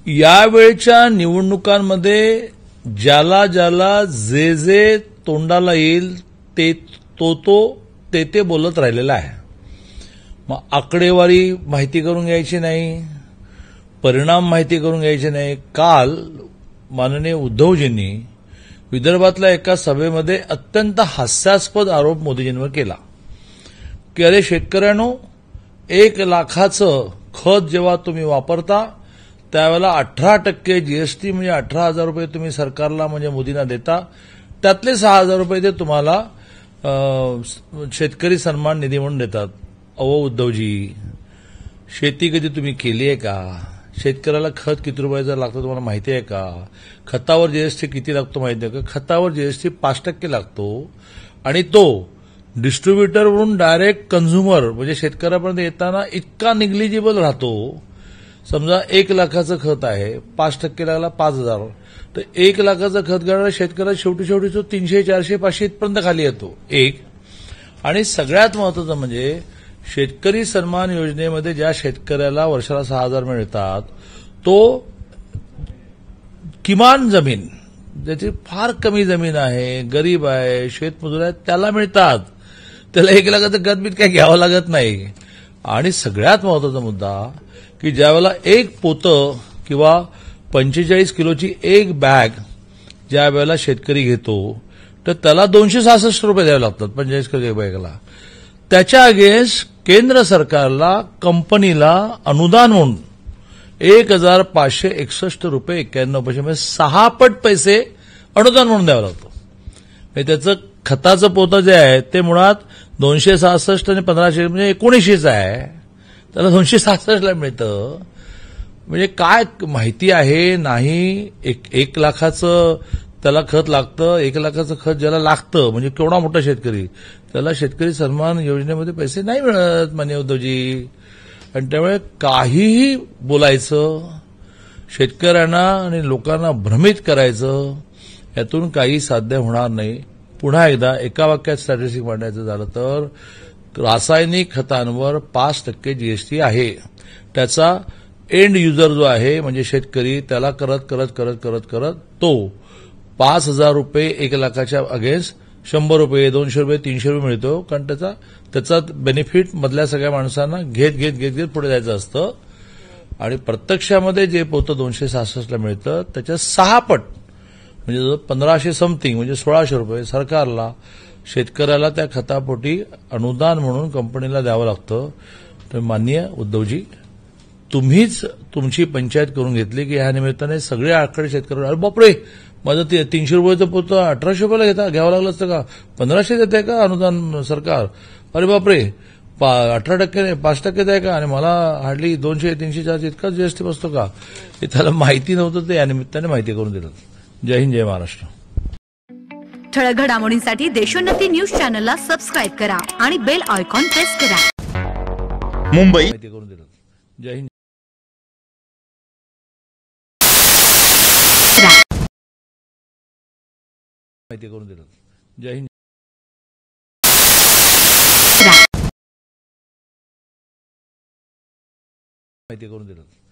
यावेळच्या निवडणुकांमध्ये ज्याला ज्याला जे जे तोंडाला येईल ते ते बोलत राहिलेला आहे। मग आकडेवारी माहिती करून घ्यायची नाही, परिणाम माहिती करून घ्यायचे नाही। काल माननीय उद्धवजींनी विदर्भातल्या एका सभेमध्ये अत्यंत हास्यास्पद आरोप मोदीजींवर केला की अरे शेतकऱ्यांनो, 1 लाखाचं खत जेव्हा तुम्ही वापरता त्यावेळेला 18% जीएसटी म्हणजे 18,000 रुपये तुम्ही सरकारला म्हणजे मोदींना देता, त्यातले 6,000 रुपये ते तुम्हाला शेतकरी सन्मान निधी म्हणून देतात। अहो उद्धवजी, शेती कधी तुम्ही केली आहे का? शेतकऱ्याला खत किती रुपयाचं लागतं तुम्हाला माहिती आहे का? खतावर जीएसटी किती लागतो माहिती आहे का? खतावर जीएसटी 5% लागतो आणि तो डिस्ट्रीब्युटरवरून डायरेक्ट कन्झ्युमर म्हणजे शेतकऱ्यापर्यंत येताना इतका निग्लिजिबल राहतो। समजा 1 लाखाचं खत आहे, 5% लागला 5,000, तर 1 लाखाचं खत घेणारा शेतकऱ्याला शेवटी तो 300, 400, 500 इथपर्यंत खाली येतो। एक आणि सगळ्यात महत्वाचं म्हणजे शेतकरी सन्मान योजनेमध्ये ज्या शेतकऱ्याला वर्षाला 6,000 मिळतात तो किमान जमीन, ज्याची फार कमी जमीन आहे, गरीब आहे, शेतमजूर आहे, त्याला मिळतात। त्याला 1 लाखाचं खत काय घ्यावं लागत नाही। आणि सगळ्यात महत्वाचा मुद्दा की ज्यावेळेला एक पोतं किंवा 45 किलोची एक बॅग ज्या वेळेला शेतकरी घेतो तर त्याला 266 रुपये द्यावे लागतात 45 किलो बॅगला। त्याच्या अगेन्स्ट केंद्र सरकारला कंपनीला अनुदान म्हणून 1,561 रुपये 91 पैसे म्हणजे 6 पट पैसे अनुदान म्हणून द्यावं लागतं। म्हणजे त्याचं खताचं पोतं जे आहे ते मुळात 266 आणि 1500 म्हणजे 1900 आहे, त्याला 266 ला मिळतं। म्हणजे काय माहिती आहे नाही, 1 लाखाचं त्याला खत लागतं, 1 लाखाचं खत ज्याला लागतं म्हणजे केवढा मोठा शेतकरी, त्याला शेतकरी सन्मान योजनेमध्ये पैसे नाही मिळत माननीय उद्धवजी। आणि त्यामुळे काहीही बोलायचं, शेतकऱ्यांना आणि लोकांना भ्रमित करायचं, यातून काही साध्य होणार नाही। पुन्हा एकदा एका वाक्यात स्टॅटिस्टिक मांडायचं झालं तर रासायनिक खतांवर 5% जीएसटी आहे। त्याचा एंड युजर जो आहे म्हणजे शेतकरी त्याला करत तो 5,000 रुपये 1 लाखाच्या अगेन्स्ट 100 रुपये 200 रुपये 300 रुपये मिळतो, कारण त्याचा बेनिफिट मधल्या सगळ्या माणसांना घेत पुढे जायचं असतं। आणि प्रत्यक्षामध्ये जे पोतं 266 ला मिळतं त्याच्या 6 पट म्हणजे 1500 समथिंग म्हणजे 1,600 रुपये सरकारला शेतकऱ्याला त्या खतापोटी अनुदान म्हणून कंपनीला द्यावं लागतं। तर माननीय उद्धवजी, तुम्हीच तुमची पंचायत करून घेतली की ह्या निमित्ताने सगळे आकडे शेतकऱ्यांना अरे बापरे, माझं 300 रुपयाचं पोतं 1800 रुपयाला घ्यावं लागलं असतं का? 1500 देत आहे का अनुदान सरकार? अरे बापरे, 18% नाही 5% द्याय का? आणि मला हार्डली 200, 300, 400 इतकाच जीएसटी बसतो का? हे त्याला माहिती नव्हतं, ते या निमित्ताने माहिती करून दिलं। जय हिंद, जय महाराष्ट्र। ठळक घडामोडींसाठी देशोन्नती न्यूज चॅनलला सबस्क्राईब करा आणि बेल आयकॉन प्रेस करा। मुंबई माहिती करून दिलं। जय हिंद। माहिती करून दिलं। जय हिंद। माहिती करून दिलं।